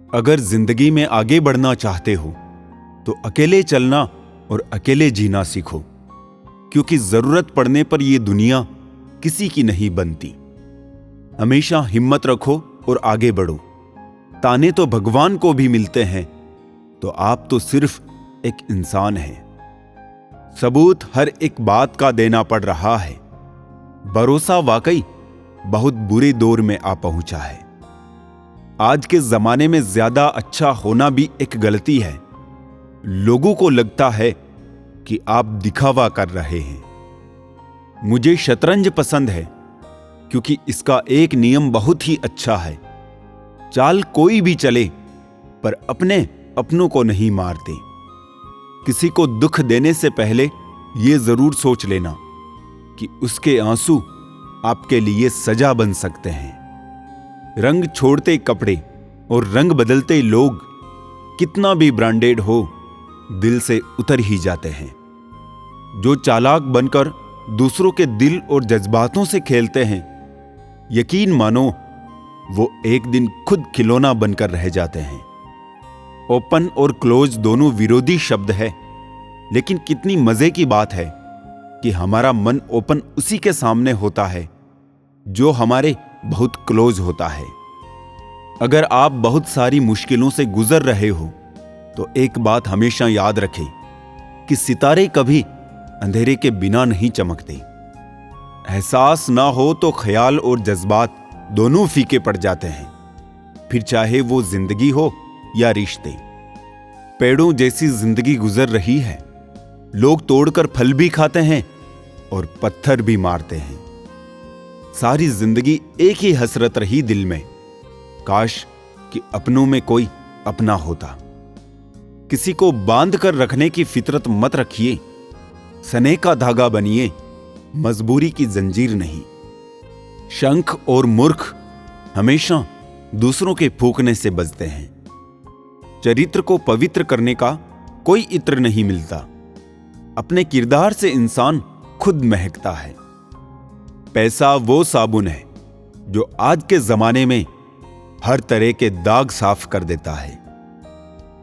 अगर जिंदगी में आगे बढ़ना चाहते हो तो अकेले चलना और अकेले जीना सीखो, क्योंकि जरूरत पड़ने पर यह दुनिया किसी की नहीं बनती। हमेशा हिम्मत रखो और आगे बढ़ो। ताने तो भगवान को भी मिलते हैं, तो आप तो सिर्फ एक इंसान हैं। सबूत हर एक बात का देना पड़ रहा है। भरोसा वाकई बहुत बुरे दौर में आ पहुंचा है। आज के जमाने में ज्यादा अच्छा होना भी एक गलती है। लोगों को लगता है कि आप दिखावा कर रहे हैं। मुझे शतरंज पसंद है क्योंकि इसका एक नियम बहुत ही अच्छा है। चाल कोई भी चले पर अपनों को नहीं मारते। किसी को दुख देने से पहले यह जरूर सोच लेना कि उसके आंसू आपके लिए सजा बन सकते हैं। रंग छोड़ते कपड़े और रंग बदलते लोग कितना भी ब्रांडेड हो, दिल से उतर ही जाते हैं। जो चालाक बनकर दूसरों के दिल और जज्बातों से खेलते हैं, यकीन मानो वो एक दिन खुद खिलौना बनकर रह जाते हैं। ओपन और क्लोज दोनों विरोधी शब्द है, लेकिन कितनी मजे की बात है कि हमारा मन ओपन उसी के सामने होता है जो हमारे बहुत क्लोज होता है। अगर आप बहुत सारी मुश्किलों से गुजर रहे हो तो एक बात हमेशा याद रखें कि सितारे कभी अंधेरे के बिना नहीं चमकते। एहसास ना हो तो ख्याल और जज्बात दोनों फीके पड़ जाते हैं, फिर चाहे वो जिंदगी हो या रिश्ते। पेड़ों जैसी जिंदगी गुजर रही है। लोग तोड़कर फल भी खाते हैं और पत्थर भी मारते हैं। सारी जिंदगी एक ही हसरत रही दिल में, काश कि अपनों में कोई अपना होता। किसी को बांध कर रखने की फितरत मत रखिए। सने का धागा बनिए, मजबूरी की जंजीर नहीं। शंख और मूर्ख हमेशा दूसरों के फूंकने से बचते हैं। चरित्र को पवित्र करने का कोई इत्र नहीं मिलता। अपने किरदार से इंसान खुद महकता है। पैसा वो साबुन है जो आज के जमाने में हर तरह के दाग साफ कर देता है।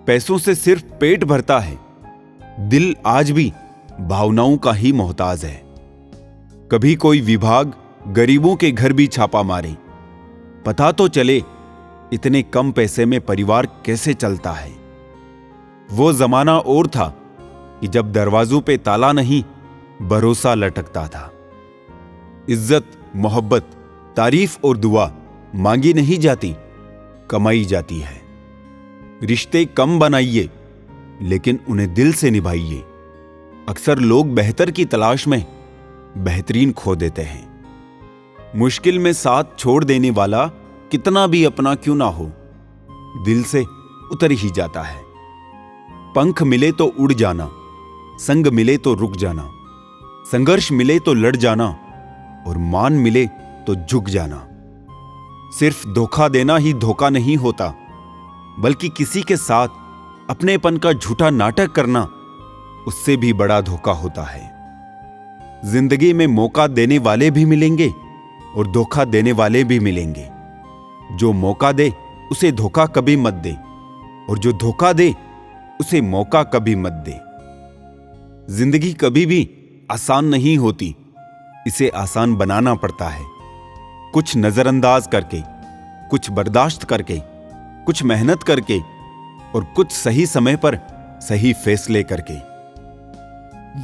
पैसों से सिर्फ पेट भरता है, दिल आज भी भावनाओं का ही मोहताज है। कभी कोई विभाग गरीबों के घर भी छापा मारे, पता तो चले इतने कम पैसे में परिवार कैसे चलता है। वो जमाना और था कि जब दरवाजों पे ताला नहीं, भरोसा लटकता था। इज्जत, मोहब्बत, तारीफ और दुआ मांगी नहीं जाती, कमाई जाती है। रिश्ते कम बनाइए, लेकिन उन्हें दिल से निभाइए। अक्सर लोग बेहतर की तलाश में बेहतरीन खो देते हैं। मुश्किल में साथ छोड़ देने वाला कितना भी अपना क्यों ना हो, दिल से उतर ही जाता है। पंख मिले तो उड़ जाना, संग मिले तो रुक जाना, संघर्ष मिले तो लड़ जाना और मान मिले तो झुक जाना। सिर्फ धोखा देना ही धोखा नहीं होता, बल्कि किसी के साथ अपनेपन का झूठा नाटक करना उससे भी बड़ा धोखा होता है। जिंदगी में मौका देने वाले भी मिलेंगे और धोखा देने वाले भी मिलेंगे। जो मौका दे उसे धोखा कभी मत दे, और जो धोखा दे उसे मौका कभी मत दे। जिंदगी कभी भी आसान नहीं होती, इसे आसान बनाना पड़ता है। कुछ नजरअंदाज करके, कुछ बर्दाश्त करके, कुछ मेहनत करके और कुछ सही समय पर सही फैसले करके।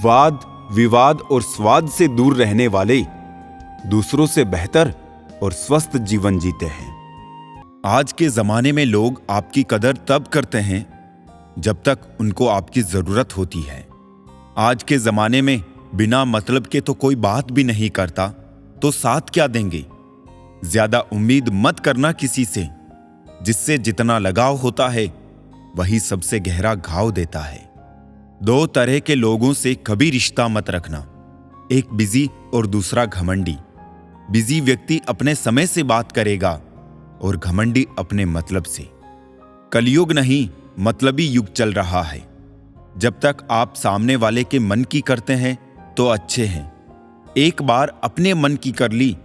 वाद विवाद और स्वाद से दूर रहने वाले दूसरों से बेहतर और स्वस्थ जीवन जीते हैं। आज के जमाने में लोग आपकी कदर तब करते हैं जब तक उनको आपकी जरूरत होती है। आज के जमाने में बिना मतलब के तो कोई बात भी नहीं करता, तो साथ क्या देंगे। ज्यादा उम्मीद मत करना किसी से, जिससे जितना लगाव होता है वही सबसे गहरा घाव देता है। दो तरह के लोगों से कभी रिश्ता मत रखना, एक बिजी और दूसरा घमंडी। बिजी व्यक्ति अपने समय से बात करेगा और घमंडी अपने मतलब से। कलयुग नहीं, मतलबी युग चल रहा है। जब तक आप सामने वाले के मन की करते हैं तो अच्छे हैं। एक बार अपने मन की कर ली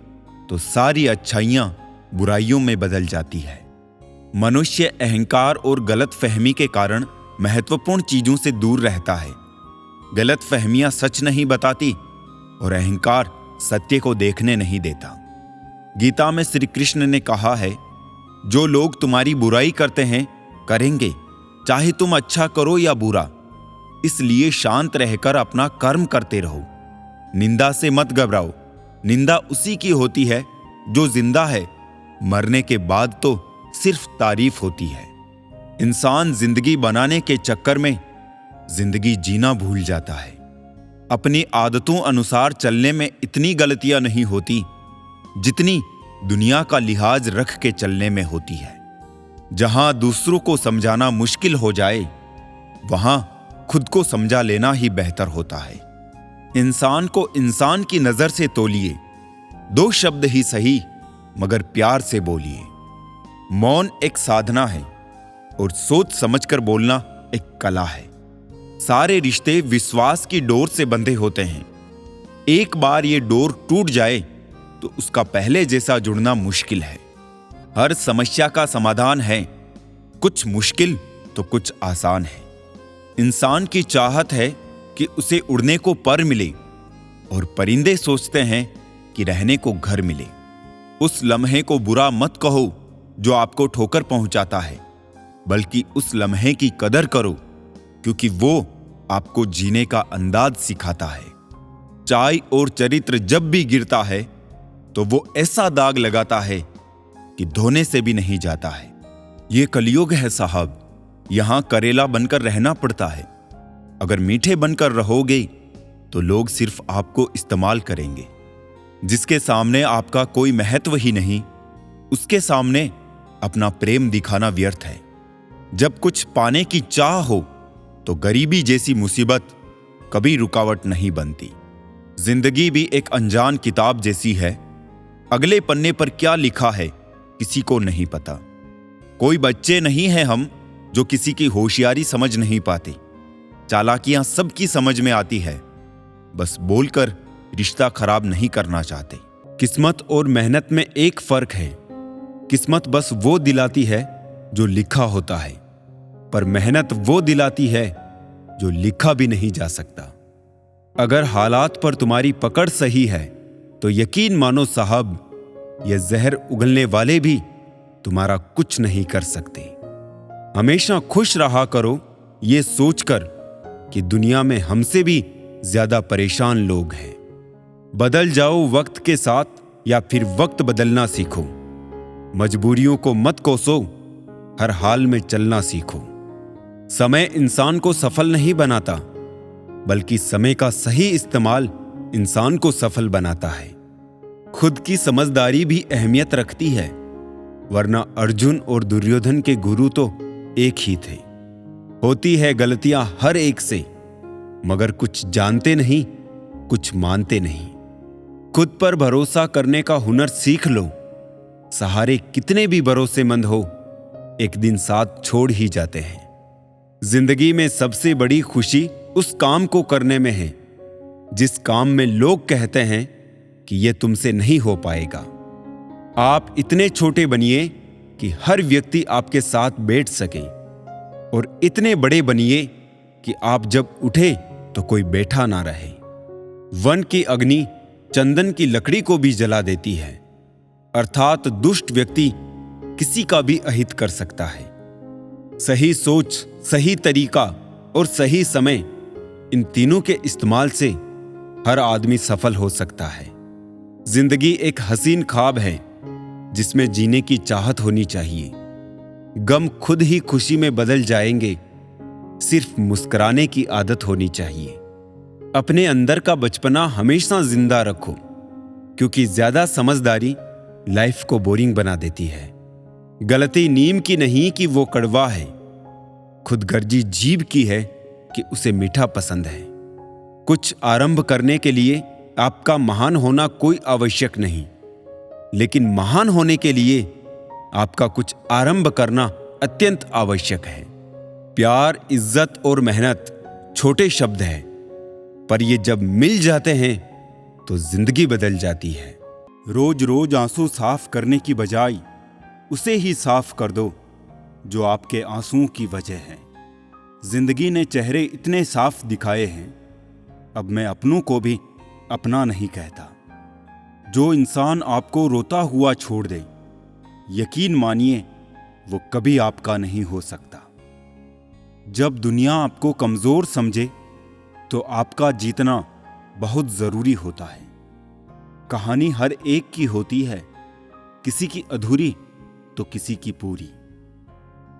तो सारी अच्छाइयां बुराइयों में बदल जाती है। मनुष्य अहंकार और गलत फहमी के कारण महत्वपूर्ण चीजों से दूर रहता है। गलत फहमियां सच नहीं बताती और अहंकार सत्य को देखने नहीं देता। गीता में श्री कृष्ण ने कहा है, जो लोग तुम्हारी बुराई करते हैं करेंगे, चाहे तुम अच्छा करो या बुरा, इसलिए शांत रहकर अपना कर्म करते रहो। निंदा से मत घबराओ, निंदा उसी की होती है जो जिंदा है, मरने के बाद तो सिर्फ तारीफ होती है। इंसान जिंदगी बनाने के चक्कर में जिंदगी जीना भूल जाता है। अपनी आदतों अनुसार चलने में इतनी गलतियां नहीं होती जितनी दुनिया का लिहाज रख के चलने में होती है। जहां दूसरों को समझाना मुश्किल हो जाए, वहां खुद को समझा लेना ही बेहतर होता है। इंसान को इंसान की नजर से तोलिए, 2 शब्द ही सही मगर प्यार से बोलिए। मौन एक साधना है और सोच समझकर बोलना एक कला है। सारे रिश्ते विश्वास की डोर से बंधे होते हैं। एक बार ये डोर टूट जाए तो उसका पहले जैसा जुड़ना मुश्किल है। हर समस्या का समाधान है, कुछ मुश्किल तो कुछ आसान है। इंसान की चाहत है कि उसे उड़ने को पर मिले और परिंदे सोचते हैं कि रहने को घर मिले। उस लम्हे को बुरा मत कहो जो आपको ठोकर पहुंचाता है, बल्कि उस लम्हे की कदर करो क्योंकि वो आपको जीने का अंदाज सिखाता है। चाय और चरित्र जब भी गिरता है तो वो ऐसा दाग लगाता है कि धोने से भी नहीं जाता है। ये कलयुग है साहब, यहां करेला बनकर रहना पड़ता है। अगर मीठे बनकर रहोगे तो लोग सिर्फ आपको इस्तेमाल करेंगे। जिसके सामने आपका कोई महत्व ही नहीं, उसके सामने अपना प्रेम दिखाना व्यर्थ है। जब कुछ पाने की चाह हो तो गरीबी जैसी मुसीबत कभी रुकावट नहीं बनती। जिंदगी भी एक अनजान किताब जैसी है। अगले पन्ने पर क्या लिखा है किसी को नहीं पता। कोई बच्चे नहीं हैं हम जो किसी की होशियारी समझ नहीं पाते। चालाकियां सबकी समझ में आती है, बस बोलकर रिश्ता खराब नहीं करना चाहते। किस्मत और मेहनत में एक फर्क है। किस्मत बस वो दिलाती है जो लिखा होता है, पर मेहनत वो दिलाती है जो लिखा भी नहीं जा सकता। अगर हालात पर तुम्हारी पकड़ सही है तो यकीन मानो साहब, ये जहर उगलने वाले भी तुम्हारा कुछ नहीं कर सकते। हमेशा खुश रहा करो ये सोचकर कि दुनिया में हमसे भी ज्यादा परेशान लोग हैं। बदल जाओ वक्त के साथ या फिर वक्त बदलना सीखो। मजबूरियों को मत कोसो, हर हाल में चलना सीखो। समय इंसान को सफल नहीं बनाता, बल्कि समय का सही इस्तेमाल इंसान को सफल बनाता है। खुद की समझदारी भी अहमियत रखती है, वरना अर्जुन और दुर्योधन के गुरु तो एक ही थे। होती है गलतियां हर एक से, मगर कुछ जानते नहीं, कुछ मानते नहीं। खुद पर भरोसा करने का हुनर सीख लो। सहारे कितने भी भरोसेमंद हो, एक दिन साथ छोड़ ही जाते हैं। जिंदगी में सबसे बड़ी खुशी उस काम को करने में है जिस काम में लोग कहते हैं कि यह तुमसे नहीं हो पाएगा। आप इतने छोटे बनिए कि हर व्यक्ति आपके साथ बैठ सके, और इतने बड़े बनिए कि आप जब उठे तो कोई बैठा ना रहे। वन की अग्नि चंदन की लकड़ी को भी जला देती है, अर्थात दुष्ट व्यक्ति किसी का भी अहित कर सकता है। सही सोच, सही तरीका और सही समय, इन तीनों के इस्तेमाल से हर आदमी सफल हो सकता है। जिंदगी एक हसीन ख्वाब है जिसमें जीने की चाहत होनी चाहिए। गम खुद ही खुशी में बदल जाएंगे, सिर्फ मुस्कुराने की आदत होनी चाहिए। अपने अंदर का बचपना हमेशा जिंदा रखो, क्योंकि ज्यादा समझदारी लाइफ को बोरिंग बना देती है। गलती नीम की नहीं कि वो कड़वा है, खुदगर्जी जीभ की है कि उसे मीठा पसंद है। कुछ आरंभ करने के लिए आपका महान होना कोई आवश्यक नहीं, लेकिन महान होने के लिए आपका कुछ आरंभ करना अत्यंत आवश्यक है। प्यार, इज्जत और मेहनत छोटे शब्द हैं, पर ये जब मिल जाते हैं तो जिंदगी बदल जाती है। रोज रोज आंसू साफ करने की बजाय उसे ही साफ कर दो जो आपके आंसुओं की वजह है। जिंदगी ने चेहरे इतने साफ दिखाए हैं, अब मैं अपनों को भी अपना नहीं कहता। जो इंसान आपको रोता हुआ छोड़ दे, यकीन मानिए वो कभी आपका नहीं हो सकता। जब दुनिया आपको कमजोर समझे तो आपका जीतना बहुत जरूरी होता है। कहानी हर एक की होती है, किसी की अधूरी तो किसी की पूरी।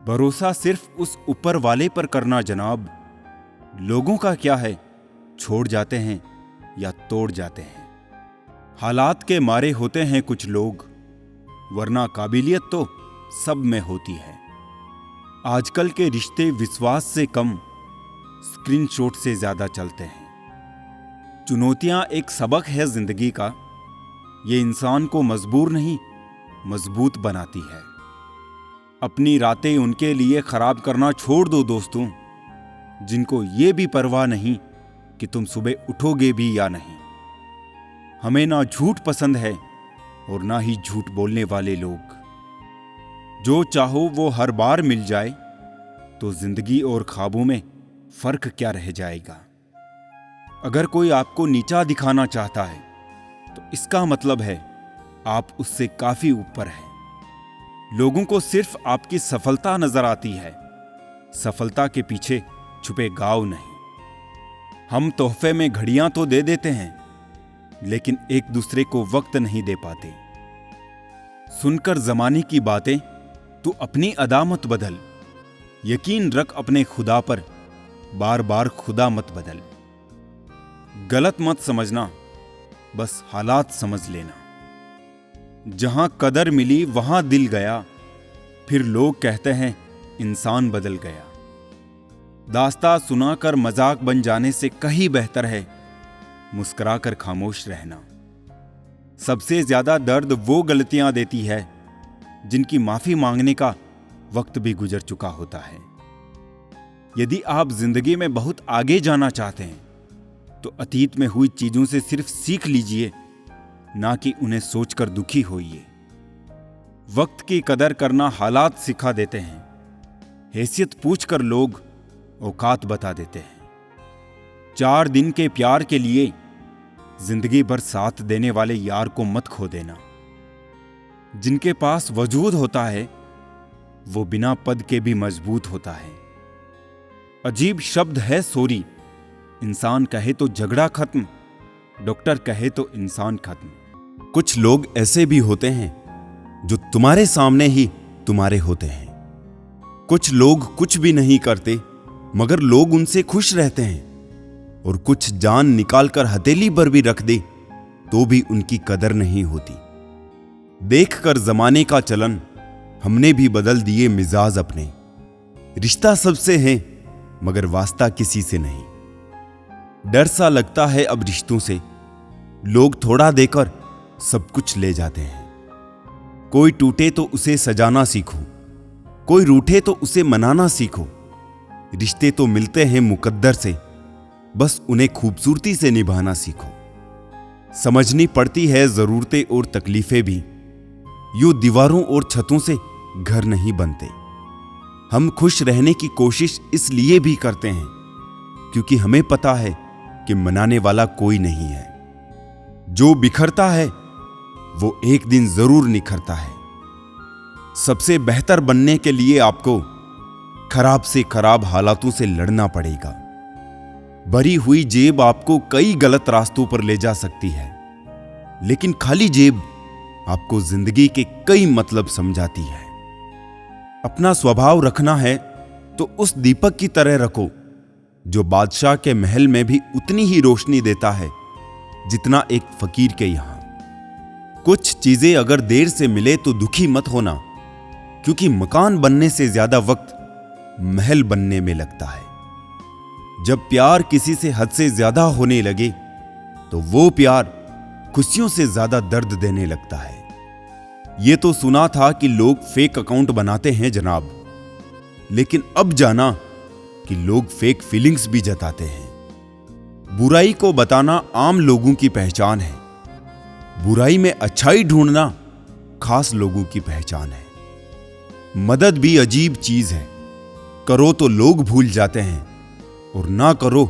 भरोसा सिर्फ उस ऊपर वाले पर करना जनाब, लोगों का क्या है, छोड़ जाते हैं या तोड़ जाते हैं। हालात के मारे होते हैं कुछ लोग, वरना काबिलियत तो सब में होती है। आजकल के रिश्ते विश्वास से कम स्क्रीनशॉट से ज्यादा चलते हैं। चुनौतियां एक सबक है जिंदगी का, ये इंसान को मजबूर नहीं मजबूत बनाती है। अपनी रातें उनके लिए खराब करना छोड़ दो दोस्तों, जिनको ये भी परवाह नहीं कि तुम सुबह उठोगे भी या नहीं। हमें ना झूठ पसंद है और ना ही झूठ बोलने वाले लोग। जो चाहो वो हर बार मिल जाए तो जिंदगी और ख्वाबों में फर्क क्या रह जाएगा। अगर कोई आपको नीचा दिखाना चाहता है तो इसका मतलब है आप उससे काफी ऊपर हैं। लोगों को सिर्फ आपकी सफलता नजर आती है, सफलता के पीछे छुपे गाँव नहीं। हम तोहफे में घड़ियां तो दे देते हैं, लेकिन एक दूसरे को वक्त नहीं दे पाते। सुनकर जमाने की बातें तू अपनी अदा मत बदल, यकीन रख अपने खुदा पर, बार बार खुदा मत बदल। गलत मत समझना, बस हालात समझ लेना। जहां कदर मिली वहां दिल गया, फिर लोग कहते हैं इंसान बदल गया। दास्तां सुनाकर मजाक बन जाने से कहीं बेहतर है मुस्कुराकर खामोश रहना। सबसे ज्यादा दर्द वो गलतियां देती है जिनकी माफी मांगने का वक्त भी गुजर चुका होता है। यदि आप जिंदगी में बहुत आगे जाना चाहते हैं तो अतीत में हुई चीजों से सिर्फ सीख लीजिए, ना कि उन्हें सोचकर दुखी होइए। वक्त की कदर करना हालात सिखा देते हैं, हैसियत पूछकर लोग औकात बता देते हैं। 4 दिन के प्यार के लिए जिंदगी भर साथ देने वाले यार को मत खो देना। जिनके पास वजूद होता है वो बिना पद के भी मजबूत होता है। अजीब शब्द है सॉरी, इंसान कहे तो झगड़ा खत्म, डॉक्टर कहे तो इंसान खत्म। कुछ लोग ऐसे भी होते हैं जो तुम्हारे सामने ही तुम्हारे होते हैं। कुछ लोग कुछ भी नहीं करते मगर लोग उनसे खुश रहते हैं, और कुछ जान निकालकर हथेली पर भी रख दे तो भी उनकी कदर नहीं होती। देखकर जमाने का चलन हमने भी बदल दिए मिजाज अपने। रिश्ता सबसे है मगर वास्ता किसी से नहीं। डर सा लगता है अब रिश्तों से, लोग थोड़ा देकर सब कुछ ले जाते हैं। कोई टूटे तो उसे सजाना सीखो, कोई रूठे तो उसे मनाना सीखो। रिश्ते तो मिलते हैं मुकद्दर से, बस उन्हें खूबसूरती से निभाना सीखो। समझनी पड़ती है जरूरतें और तकलीफें भी, यूं दीवारों और छतों से घर नहीं बनते। हम खुश रहने की कोशिश इसलिए भी करते हैं क्योंकि हमें पता है कि मनाने वाला कोई नहीं है। जो बिखरता है वो एक दिन जरूर निखरता है। सबसे बेहतर बनने के लिए आपको खराब से खराब हालातों से लड़ना पड़ेगा। भरी हुई जेब आपको कई गलत रास्तों पर ले जा सकती है, लेकिन खाली जेब आपको जिंदगी के कई मतलब समझाती है। अपना स्वभाव रखना है तो उस दीपक की तरह रखो जो बादशाह के महल में भी उतनी ही रोशनी देता है जितना एक फकीर के यहां। कुछ चीजें अगर देर से मिले तो दुखी मत होना, क्योंकि मकान बनने से ज्यादा वक्त महल बनने में लगता है। जब प्यार किसी से हद से ज्यादा होने लगे तो वो प्यार खुशियों से ज्यादा दर्द देने लगता है। ये तो सुना था कि लोग फेक अकाउंट बनाते हैं जनाब, लेकिन अब जाना कि लोग फेक फीलिंग्स भी जताते हैं। बुराई को बताना आम लोगों की पहचान है, बुराई में अच्छाई ढूंढना खास लोगों की पहचान है। मदद भी अजीब चीज है। करो तो लोग भूल जाते हैं और ना करो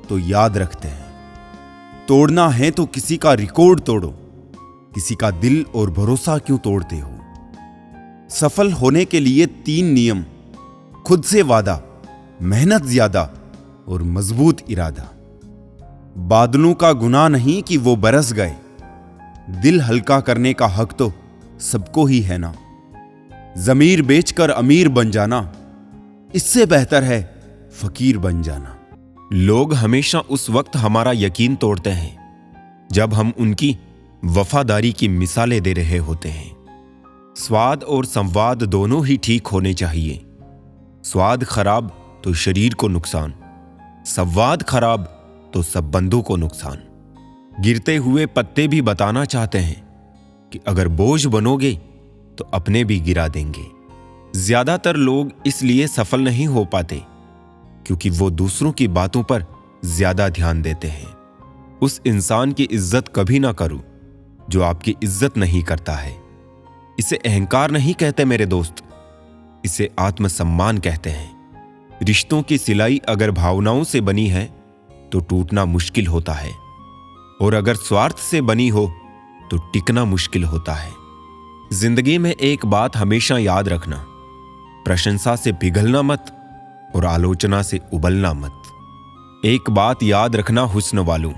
तो याद रखते हैं। तोड़ना है तो किसी का रिकॉर्ड तोड़ो, किसी का दिल और भरोसा क्यों तोड़ते हो। सफल होने के लिए 3 नियम: खुद से वादा, मेहनत ज्यादा और मजबूत इरादा। बादलों का गुनाह नहीं कि वो बरस गए, दिल हल्का करने का हक तो सबको ही है ना। जमीर बेचकर अमीर बन जाना, इससे बेहतर है फकीर बन जाना। लोग हमेशा उस वक्त हमारा यकीन तोड़ते हैं जब हम उनकी वफादारी की मिसालें दे रहे होते हैं। स्वाद और संवाद दोनों ही ठीक होने चाहिए। स्वाद खराब तो शरीर को नुकसान, संवाद खराब तो संबंधों को नुकसान। गिरते हुए पत्ते भी बताना चाहते हैं कि अगर बोझ बनोगे तो अपने भी गिरा देंगे। ज्यादातर लोग इसलिए सफल नहीं हो पाते क्योंकि वो दूसरों की बातों पर ज्यादा ध्यान देते हैं। उस इंसान की इज्जत कभी ना करो जो आपकी इज्जत नहीं करता है। इसे अहंकार नहीं कहते मेरे दोस्त, इसे आत्मसम्मान कहते हैं। रिश्तों की सिलाई अगर भावनाओं से बनी है तो टूटना मुश्किल होता है, और अगर स्वार्थ से बनी हो तो टिकना मुश्किल होता है। जिंदगी में एक बात हमेशा याद रखना: प्रशंसा से पिघलना मत और आलोचना से उबलना मत। एक बात याद रखना हुस्न वालों,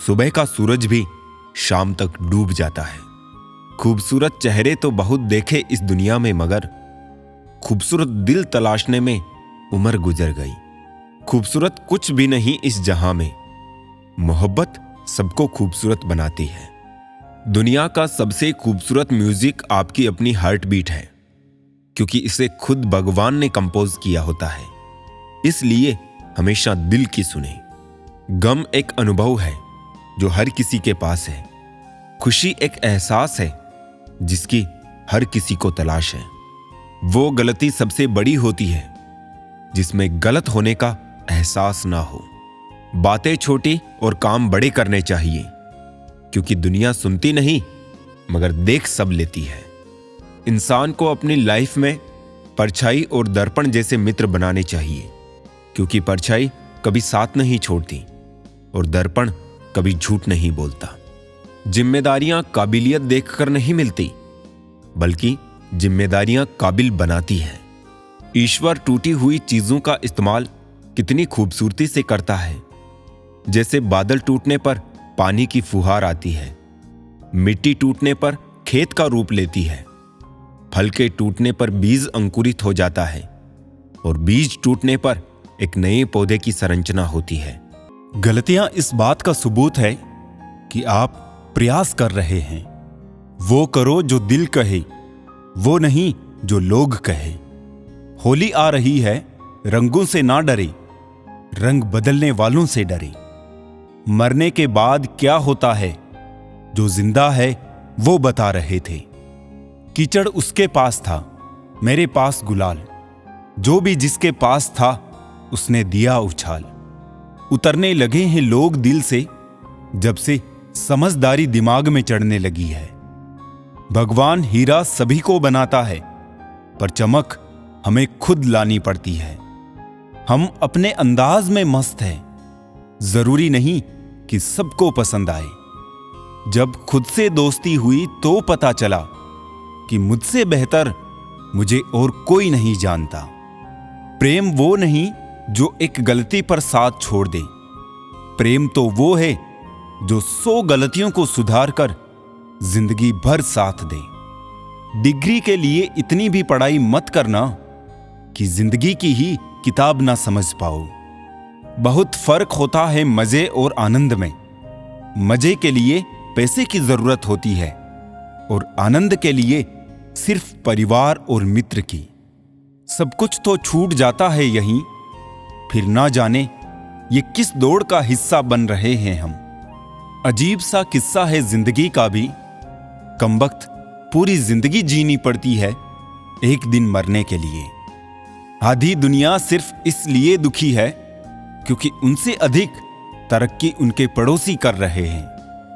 सुबह का सूरज भी शाम तक डूब जाता है। खूबसूरत चेहरे तो बहुत देखे इस दुनिया में, मगर खूबसूरत दिल तलाशने में उम्र गुजर गई। खूबसूरत कुछ भी नहीं इस जहां में, मोहब्बत सबको खूबसूरत बनाती है। दुनिया का सबसे खूबसूरत म्यूजिक आपकी अपनी हार्ट बीट है, क्योंकि इसे खुद भगवान ने कंपोज किया होता है। इसलिए हमेशा दिल की सुने। गम एक अनुभव है जो हर किसी के पास है। खुशी एक एहसास है जिसकी हर किसी को तलाश है। वो गलती सबसे बड़ी होती है जिसमें गलत होने का एहसास ना हो। बातें छोटी और काम बड़े करने चाहिए, क्योंकि दुनिया सुनती नहीं मगर देख सब लेती है। इंसान को अपनी लाइफ में परछाई और दर्पण जैसे मित्र बनाने चाहिए, क्योंकि परछाई कभी साथ नहीं छोड़ती और दर्पण कभी झूठ नहीं बोलता। जिम्मेदारियां काबिलियत देखकर नहीं मिलती, बल्कि जिम्मेदारियां काबिल बनाती है। ईश्वर टूटी हुई चीजों का इस्तेमाल कितनी खूबसूरती से करता है। जैसे बादल टूटने पर पानी की फुहार आती है, मिट्टी टूटने पर खेत का रूप लेती है, फल के टूटने पर बीज अंकुरित हो जाता है और बीज टूटने पर एक नए पौधे की संरचना होती है। गलतियां इस बात का सबूत है कि आप प्रयास कर रहे हैं। वो करो जो दिल कहे, वो नहीं जो लोग कहे। होली आ रही है, रंगों से ना डरे, रंग बदलने वालों से डरे। मरने के बाद क्या होता है, जो जिंदा है वो बता रहे थे। कीचड़ उसके पास था, मेरे पास गुलाल। जो भी जिसके पास था उसने दिया उछाल। उतरने लगे हैं लोग दिल से, जब से समझदारी दिमाग में चढ़ने लगी है। भगवान हीरा सभी को बनाता है, पर चमक हमें खुद लानी पड़ती है। हम अपने अंदाज में मस्त हैं, जरूरी नहीं कि सबको पसंद आए। जब खुद से दोस्ती हुई तो पता चला कि मुझसे बेहतर मुझे और कोई नहीं जानता। प्रेम वो नहीं जो एक गलती पर साथ छोड़ दे, प्रेम तो वो है जो 100 गलतियों को सुधार कर जिंदगी भर साथ दे। डिग्री के लिए इतनी भी पढ़ाई मत करना कि जिंदगी की ही किताब ना समझ पाओ। बहुत फर्क होता है मजे और आनंद में। मजे के लिए पैसे की जरूरत होती है और आनंद के लिए सिर्फ परिवार और मित्र की। सब कुछ तो छूट जाता है यहीं, फिर ना जाने ये किस दौड़ का हिस्सा बन रहे हैं हम। अजीब सा किस्सा है जिंदगी का भी, कमबख्त पूरी जिंदगी जीनी पड़ती है एक दिन मरने के लिए। आधी दुनिया सिर्फ इसलिए दुखी है क्योंकि उनसे अधिक तरक्की उनके पड़ोसी कर रहे हैं।